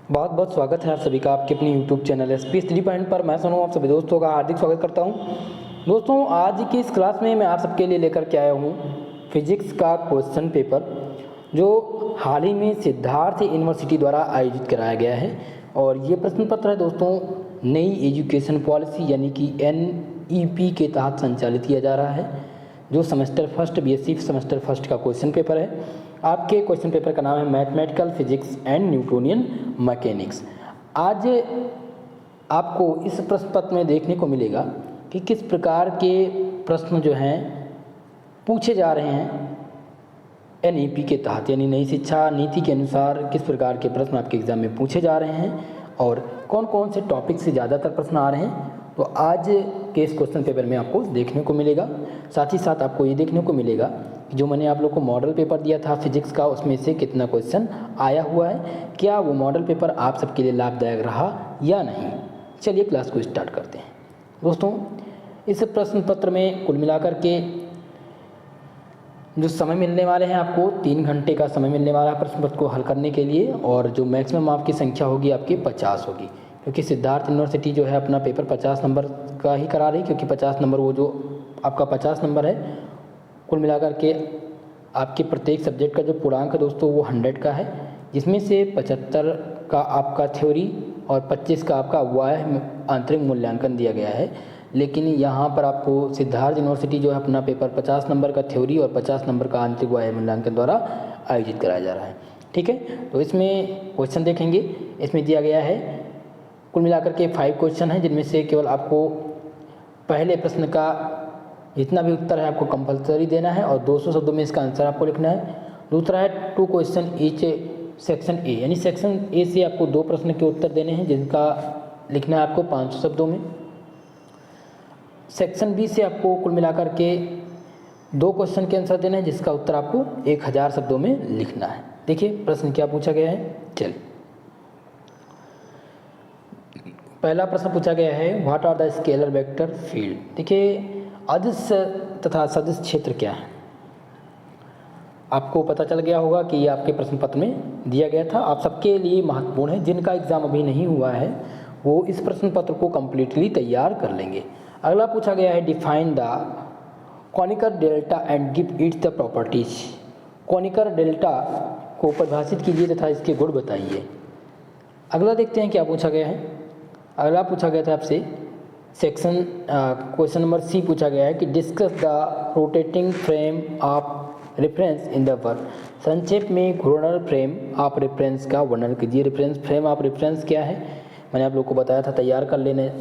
बहुत बहुत स्वागत है आप सभी का आपके अपने YouTube channel SP study point पर। मैं सोनू आप सभी दोस्तों का हार्दिक स्वागत करता हूं। दोस्तों, आज की इस क्लास में मैं आप सबके लिए लेकर के आया हूं फिजिक्स का क्वेश्चन पेपर, जो हाल ही में सिद्धार्थ यूनिवर्सिटी द्वारा आयोजित कराया गया है। और ये प्रश्न पत्र है दोस्तों नई एजुकेशन पॉलिसी यानी कि NEP के तहत संचालित किया जा रहा है, जो semester first BSc semester first का क्वेश्चन पेपर है। आपके क्वेश्चन पेपर का नाम है mathematical physics and Newtonian mechanics. आज आपको इस प्रश्न पत्र में देखने को मिलेगा कि किस प्रकार के प्रश्न जो हैं पूछे जा रहे हैं NEP के तहत, यानी नई शिक्षा नीति के अनुसार किस प्रकार के प्रश्न आपके एग्जाम में पूछे जा रहे हैं और कौन कौन से टॉपिक से ज़्यादातर प्रश्न आ रहे हैं, तो आज के इस क्वेश्चन पेपर में आपको देखने को मिलेगा। साथ ही साथ आपको ये देखने को मिलेगा कि जो मैंने आप लोग को मॉडल पेपर दिया था फिजिक्स का, उसमें से कितना क्वेश्चन आया हुआ है, क्या वो मॉडल पेपर आप सबके लिए लाभदायक रहा या नहीं। चलिए क्लास को स्टार्ट करते हैं। दोस्तों, इस प्रश्न पत्र में कुल मिलाकर के जो समय मिलने वाले हैं, आपको 3 घंटे का समय मिलने वाला है प्रश्न पत्र को हल करने के लिए, और जो मैक्सिमम आपकी संख्या होगी आपकी 50 होगी, क्योंकि सिद्धार्थ यूनिवर्सिटी जो है अपना पेपर 50 नंबर का ही करा रही, क्योंकि 50 नंबर वो जो आपका 50 नंबर है कुल मिलाकर के आपके प्रत्येक सब्जेक्ट का जो पूर्णांक है दोस्तों वो 100 का है, जिसमें से 75 का आपका थ्योरी और 25 का आपका वाह्य आंतरिक मूल्यांकन दिया गया है। लेकिन यहाँ पर आपको सिद्धार्थ यूनिवर्सिटी जो है अपना पेपर 50 नंबर का थ्योरी और 50 नंबर का आंतरिक वाह्य मूल्यांकन द्वारा आयोजित कराया जा रहा है। ठीक है, तो इसमें क्वेश्चन देखेंगे। इसमें दिया गया है कुल मिलाकर के 5 क्वेश्चन हैं, जिनमें से केवल आपको पहले प्रश्न का जितना भी उत्तर है आपको कंपलसरी देना है और 200 शब्दों में इसका आंसर आपको लिखना है। दूसरा है 2 क्वेश्चन ईच सेक्शन ए, यानी सेक्शन ए से आपको 2 प्रश्न के उत्तर देने हैं, जिनका लिखना है आपको 500 शब्दों में। सेक्शन बी से आपको कुल मिलाकर के 2 क्वेश्चन के आंसर देना है, जिसका उत्तर आपको 1000 शब्दों में लिखना है। देखिए प्रश्न क्या पूछा गया है। चलिए, पहला प्रश्न पूछा गया है what are the scalar vector field. देखिए अदिश तथा सदिश क्षेत्र क्या है, आपको पता चल गया होगा कि ये आपके प्रश्न पत्र में दिया गया था। आप सबके लिए महत्वपूर्ण है, जिनका एग्जाम अभी नहीं हुआ है वो इस प्रश्न पत्र को कम्प्लीटली तैयार कर लेंगे। अगला पूछा गया है define the Kronecker delta and give its the properties. Kronecker delta को परिभाषित कीजिए तथा इसके गुण बताइए। अगला देखते हैं क्या पूछा गया है। अगला पूछा गया था आपसे सेक्शन क्वेश्चन नंबर सी पूछा गया है कि discuss the rotating frame of reference in the work. संक्षेप में घूर्णन फ्रेम ऑफ रेफरेंस का वर्णन कीजिए। रेफरेंस फ्रेम ऑफ रेफरेंस क्या है मैंने आप लोग को बताया था, तैयार कर लेने।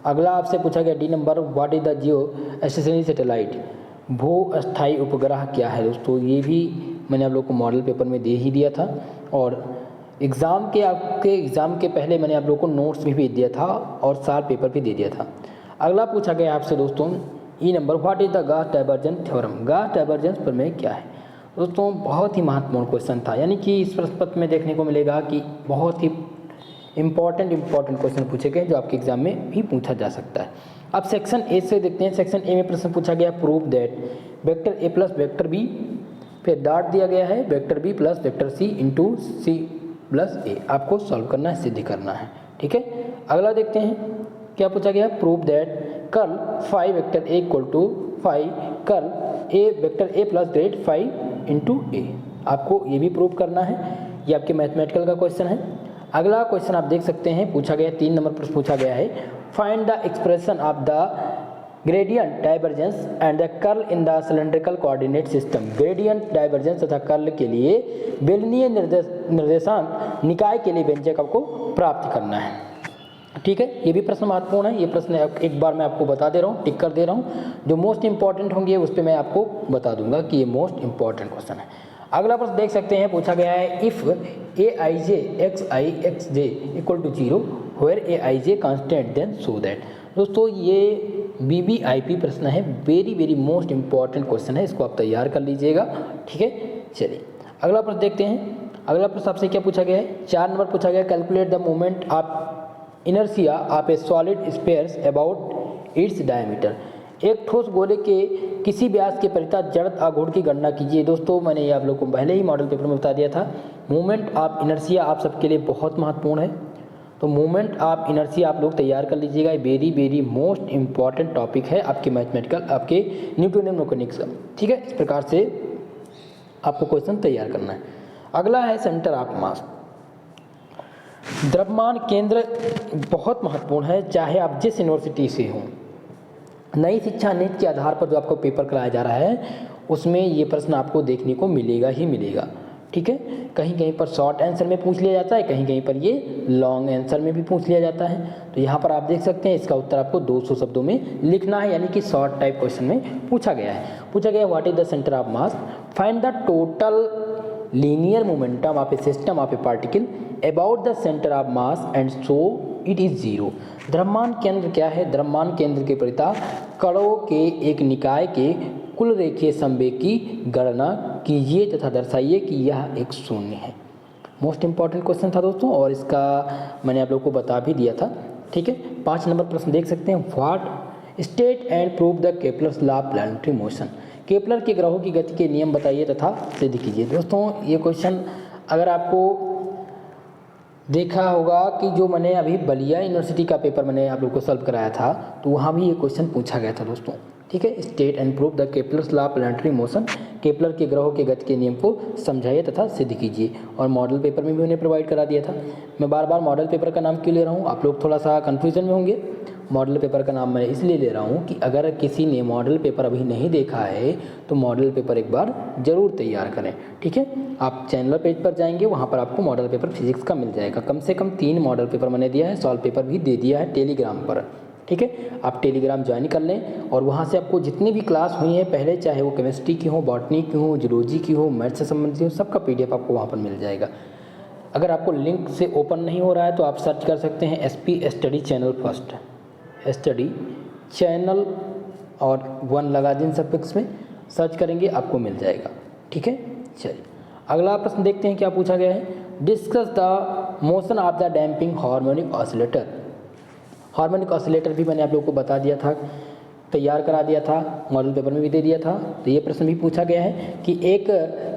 अगला आपसे पूछा गया D number what is the Jio stationery satellite. भू अस्थायी उपग्रह क्या है दोस्तों, ये भी मैंने आप लोग को मॉडल पेपर में दे ही दिया था, और आपके एग्ज़ाम के पहले मैंने आप लोगों को नोट्स भी भेज दिया था और सार पेपर भी दे दिया था। अगला पूछा गया आपसे दोस्तों ई number what is the Gauss divergence theorem. Gauss divergence प्रमेय क्या है दोस्तों, बहुत ही महत्वपूर्ण क्वेश्चन था, यानी कि इस प्रश्न पत्र में देखने को मिलेगा कि बहुत ही इंपॉर्टेंट क्वेश्चन पूछे गए जो आपके एग्जाम में भी पूछा जा सकता है। अब सेक्शन ए से देखते हैं। सेक्शन ए में प्रश्न पूछा गया prove that vector A plus vector B, फिर डॉट दिया गया है vector B plus vector C into C plus A, आपको सॉल्व करना है, सिद्ध करना है। ठीक है, अगला देखते हैं क्या पूछा गया prove that curl phi vector A equal to phi curl A vector A plus grad phi into A, आपको ये भी प्रूव करना है। ये आपके मैथमेटिकल का क्वेश्चन है। अगला क्वेश्चन आप देख सकते हैं पूछा गया 3 नंबर प्रश्न पूछा गया है find the expression of the gradient divergence and the curl in the cylindrical coordinate system. Gradient divergence तथा कर्ल के लिए बेलनीय निर्देशांक निकाय के लिए व्यंजक आपको प्राप्त करना है। ठीक है, ये भी प्रश्न महत्वपूर्ण है। ये प्रश्न एक बार मैं आपको बता दे रहा हूँ, टिक कर दे रहा हूँ। जो मोस्ट इंपॉर्टेंट होंगे उस पर मैं आपको बता दूंगा कि ये मोस्ट इंपॉर्टेंट क्वेश्चन है। अगला प्रश्न देख सकते हैं पूछा गया है if aij xi xj equal to 0 where aij constant then so that. दोस्तों ये BBIP प्रश्न है, वेरी मोस्ट इंपॉर्टेंट क्वेश्चन है, इसको आप तैयार कर लीजिएगा। ठीक है, चलिए अगला प्रश्न देखते हैं। अगला प्रश्न आपसे क्या पूछा गया है 4 नंबर पूछा गया calculate the moment of inertia of A solid sphere about its diameter. एक ठोस गोले के किसी व्यास के परिता जड़त आघूर्ण की गणना कीजिए। दोस्तों मैंने ये आप लोग को पहले ही मॉडल पेपर में बता दिया था। मोमेंट ऑफ इनर्शिया आप सबके लिए बहुत महत्वपूर्ण है, तो मोमेंट ऑफ इनर्शिया आप लोग तैयार कर लीजिएगा। Very very most important topic है आपके मैथमेटिकल, आपके न्यूटोनियन मैकेनिक्स का, ठीक है। इस प्रकार से आपको क्वेश्चन तैयार करना है। अगला है सेंटर ऑफ मास। द्रव्यमान केंद्र बहुत महत्वपूर्ण है, चाहे आप जिस यूनिवर्सिटी से हों। नई शिक्षा नीति के आधार पर जो आपको पेपर कराया जा रहा है उसमें ये प्रश्न आपको देखने को मिलेगा ही मिलेगा, ठीक है। कहीं कहीं पर शॉर्ट आंसर में पूछ लिया जाता है, कहीं कहीं पर ये लॉन्ग आंसर में भी पूछ लिया जाता है। तो यहाँ पर आप देख सकते हैं इसका उत्तर आपको 200 शब्दों में लिखना है, यानी कि शॉर्ट टाइप क्वेश्चन में पूछा गया है। पूछा गया what is the centre of mass, find the total linear momentum of A system of A particle about the centre of mass and so it is zero. द्रव्यमान केंद्र क्या है? द्रव्यमान केंद्र के परिता कणों के एक निकाय के कुल रेखीय संवेग की गणना कीजिए तथा दर्शाइए कि यह एक शून्य है। मोस्ट इंपॉर्टेंट क्वेश्चन था दोस्तों, और इसका मैंने आप लोग को बता भी दिया था, ठीक है। 5 नंबर प्रश्न देख सकते हैं। What state and prove the Kepler's law of planetary motion. Kepler के ग्रहों की गति के नियम बताइए तथा सिद्ध कीजिए। दोस्तों ये क्वेश्चन अगर आपको देखा होगा कि जो मैंने अभी बलिया यूनिवर्सिटी का पेपर मैंने आप लोग को सॉल्व कराया था, तो वहाँ भी ये क्वेश्चन पूछा गया था दोस्तों, ठीक है। State and prove the Kepler's law of planetary motion. Kepler के ग्रहों के गति के नियम को समझाइए तथा सिद्ध कीजिए। और मॉडल पेपर में भी उन्हें प्रोवाइड करा दिया था। मैं बार बार मॉडल पेपर का नाम क्यों ले रहा हूँ, आप लोग थोड़ा सा कन्फ्यूजन में होंगे। मॉडल पेपर का नाम मैं इसलिए ले रहा हूँ कि अगर किसी ने मॉडल पेपर अभी नहीं देखा है तो मॉडल पेपर एक बार ज़रूर तैयार करें, ठीक है। आप चैनल पेज पर जाएंगे, वहाँ पर आपको मॉडल पेपर फिजिक्स का मिल जाएगा। कम से कम 3 मॉडल पेपर मैंने दिया है, सॉल्व पेपर भी दे दिया है टेलीग्राम पर, ठीक है। आप टेलीग्राम ज्वाइन कर लें और वहाँ से आपको जितनी भी क्लास हुई हैं पहले, चाहे वो केमिस्ट्री की हो, बॉटनी की हो, जूलॉजी की हो, मैथ्स से संबंधित हो, सबका PDF आपको वहाँ पर मिल जाएगा। अगर आपको लिंक से ओपन नहीं हो रहा है तो आप सर्च कर सकते हैं SP study channel first, study channel और 1 लगा दिन सफिक्स में सर्च करेंगे आपको मिल जाएगा, ठीक है। चलिए अगला प्रश्न देखते हैं क्या पूछा गया है। Discuss the motion of the damping harmonic oscillator. Harmonic oscillator भी मैंने आप लोगों को बता दिया था, तैयार करा दिया था, मॉडल पेपर में भी दे दिया था। तो ये प्रश्न भी पूछा गया है कि एक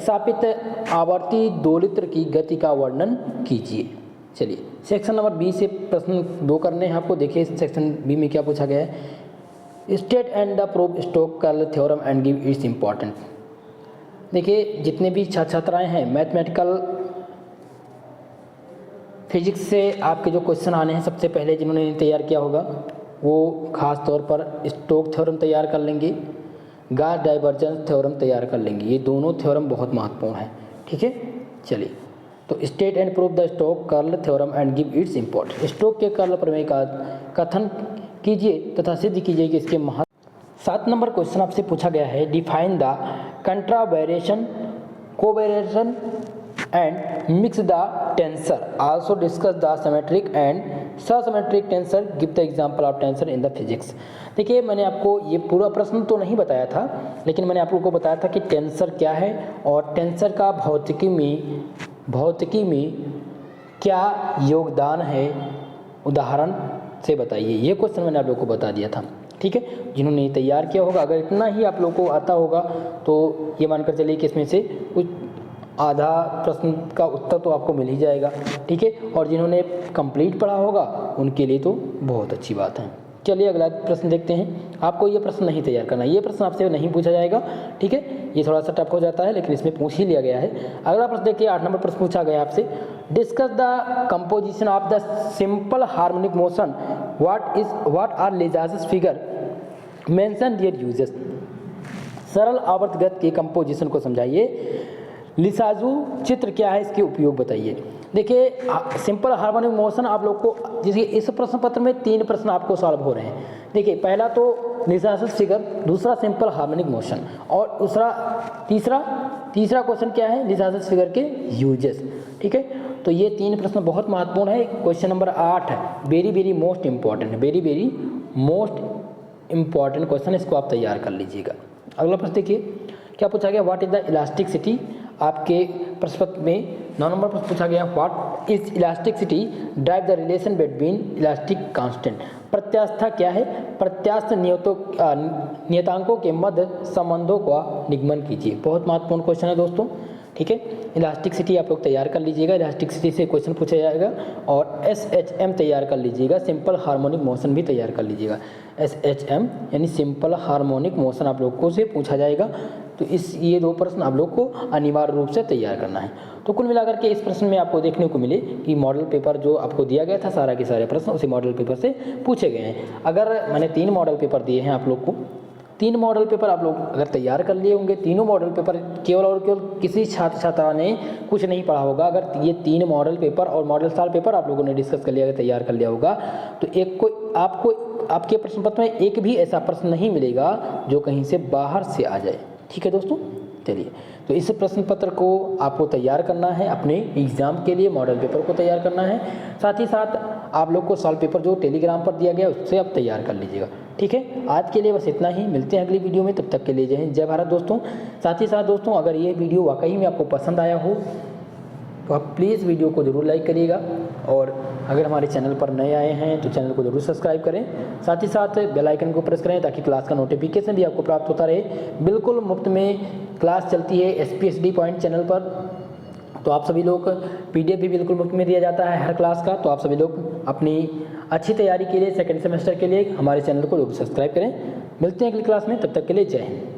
सापित आवर्ती दोलित्र की गति का वर्णन कीजिए। चलिए सेक्शन नंबर बी से प्रश्न 2 करने हैं आपको। देखिए सेक्शन बी में क्या पूछा गया है। State and the prove Stokes curl theorem and give its important. देखिए जितने भी छात्र छात्राएँ हैं मैथमेटिकल फिजिक्स से आपके जो क्वेश्चन आने हैं, सबसे पहले जिन्होंने तैयार किया होगा वो खास तौर पर स्टोक थ्योरम तैयार कर लेंगे, गॉस डाइवर्जेंस थ्योरम तैयार कर लेंगे। ये दोनों थ्योरम बहुत महत्वपूर्ण हैं, ठीक है। चलिए तो state and prove the Stokes curl theorem and give its important. Stokes के कर्ल प्रमेय का कथन कीजिए तथा सिद्ध कीजिए कि इसके महत्व। 7 नंबर क्वेश्चन आपसे पूछा गया है। Define the contravariation covariation and mix the tensor, also discuss the symmetric and asymmetric tensor, give the example of tensor in the physics. देखिए मैंने आपको ये पूरा प्रश्न तो नहीं बताया था, लेकिन मैंने आप लोगों को बताया था कि टेंसर क्या है और टेंसर का भौतिकी में क्या योगदान है, उदाहरण से बताइए। ये क्वेश्चन मैंने आप लोगों को बता दिया था, ठीक है। जिन्होंने तैयार किया होगा, अगर इतना ही आप लोगों को आता होगा तो ये मानकर चलिए कि इसमें से कुछ आधा प्रश्न का उत्तर तो आपको मिल ही जाएगा, ठीक है। और जिन्होंने कंप्लीट पढ़ा होगा उनके लिए तो बहुत अच्छी बात है। चलिए अगला प्रश्न देखते हैं। आपको ये प्रश्न नहीं तैयार करना, ये प्रश्न आपसे नहीं पूछा जाएगा, ठीक है। ये थोड़ा सा टफ हो जाता है लेकिन इसमें पूछ ही लिया गया है। अगला प्रश्न देखिए, 8 नंबर प्रश्न पूछा गया आपसे। Discuss the composition of the simple harmonic motion, what are Lissajous figure, mention their uses. सरल आवर्त गति के कंपोजिशन को समझाइए। लिसाजू चित्र क्या है, इसके उपयोग बताइए। देखिए सिंपल हार्मोनिक मोशन आप लोग को, जैसे इस प्रश्न पत्र में 3 प्रश्न आपको सॉल्व हो रहे हैं। देखिए पहला तो लिसाजस फिगर, दूसरा सिंपल हार्मोनिक मोशन और तीसरा क्वेश्चन क्या है, लिसाजस फिगर के यूजेस, ठीक है। तो ये 3 प्रश्न बहुत महत्वपूर्ण है। Question number 8 very very most important है, very very most important question, इसको आप तैयार कर लीजिएगा। अगला प्रश्न देखिए क्या पूछा गया। What is the elasticity. आपके प्रश्न पत्र में 9 नंबर प्रश्न पूछा गया। What is elasticity derive the relation between elastic constant. प्रत्यास्थता क्या है? प्रत्यास्थ नियतांकों के मध्य संबंधों का निगमन कीजिए। बहुत महत्वपूर्ण क्वेश्चन है दोस्तों, ठीक है। इलास्टिसिटी आप लोग तैयार कर लीजिएगा, इलास्टिसिटी से क्वेश्चन पूछा जाएगा। और SHM तैयार कर लीजिएगा, सिंपल हार्मोनिक मोशन भी तैयार कर लीजिएगा। SHM यानी सिंपल हार्मोनिक मोशन आप लोग को से पूछा जाएगा। तो ये 2 प्रश्न आप लोग को अनिवार्य रूप से तैयार करना है। तो कुल मिलाकर के इस प्रश्न में आपको देखने को मिले कि मॉडल पेपर जो आपको दिया गया था, सारा के सारे प्रश्न उसी मॉडल पेपर से पूछे गए हैं। अगर मैंने 3 मॉडल पेपर दिए हैं आप लोग को, 3 मॉडल पेपर आप लोग अगर तैयार कर लिए होंगे, तीनों मॉडल पेपर केवल और केवल किसी छात्र छात्रा ने कुछ नहीं पढ़ा होगा, अगर ये 3 मॉडल पेपर और मॉडल साल पेपर आप लोगों ने डिस्कस कर लिया, तैयार कर लिया होगा, तो एक को आपको आपके प्रश्न पत्र में एक भी ऐसा प्रश्न नहीं मिलेगा जो कहीं से बाहर से आ जाए। ठीक है दोस्तों, चलिए तो इस प्रश्न पत्र को आपको तैयार करना है, अपने एग्जाम के लिए मॉडल पेपर को तैयार करना है। साथ ही साथ आप लोग को सॉल्व पेपर जो टेलीग्राम पर दिया गया उससे आप तैयार कर लीजिएगा। ठीक है, आज के लिए बस इतना ही, मिलते हैं अगली वीडियो में, तब तक के लिए जय हिंद जय भारत दोस्तों। साथ ही साथ दोस्तों, अगर ये वीडियो वाकई में आपको पसंद आया हो तो आप प्लीज़ वीडियो को ज़रूर लाइक करिएगा, और अगर हमारे चैनल पर नए आए हैं तो चैनल को ज़रूर सब्सक्राइब करें। साथ ही साथ बेल आइकन को प्रेस करें ताकि क्लास का नोटिफिकेशन भी आपको प्राप्त होता रहे। बिल्कुल मुफ्त में क्लास चलती है SPSD पॉइंट चैनल पर, तो आप सभी लोग PDF भी बिल्कुल मुफ्त में दिया जाता है हर क्लास का। तो आप सभी लोग अपनी अच्छी तैयारी के लिए सेकेंड सेमेस्टर के लिए हमारे चैनल को जरूर सब्सक्राइब करें। मिलते हैं अगली क्लास में, तब तक के लिए जय हिंद।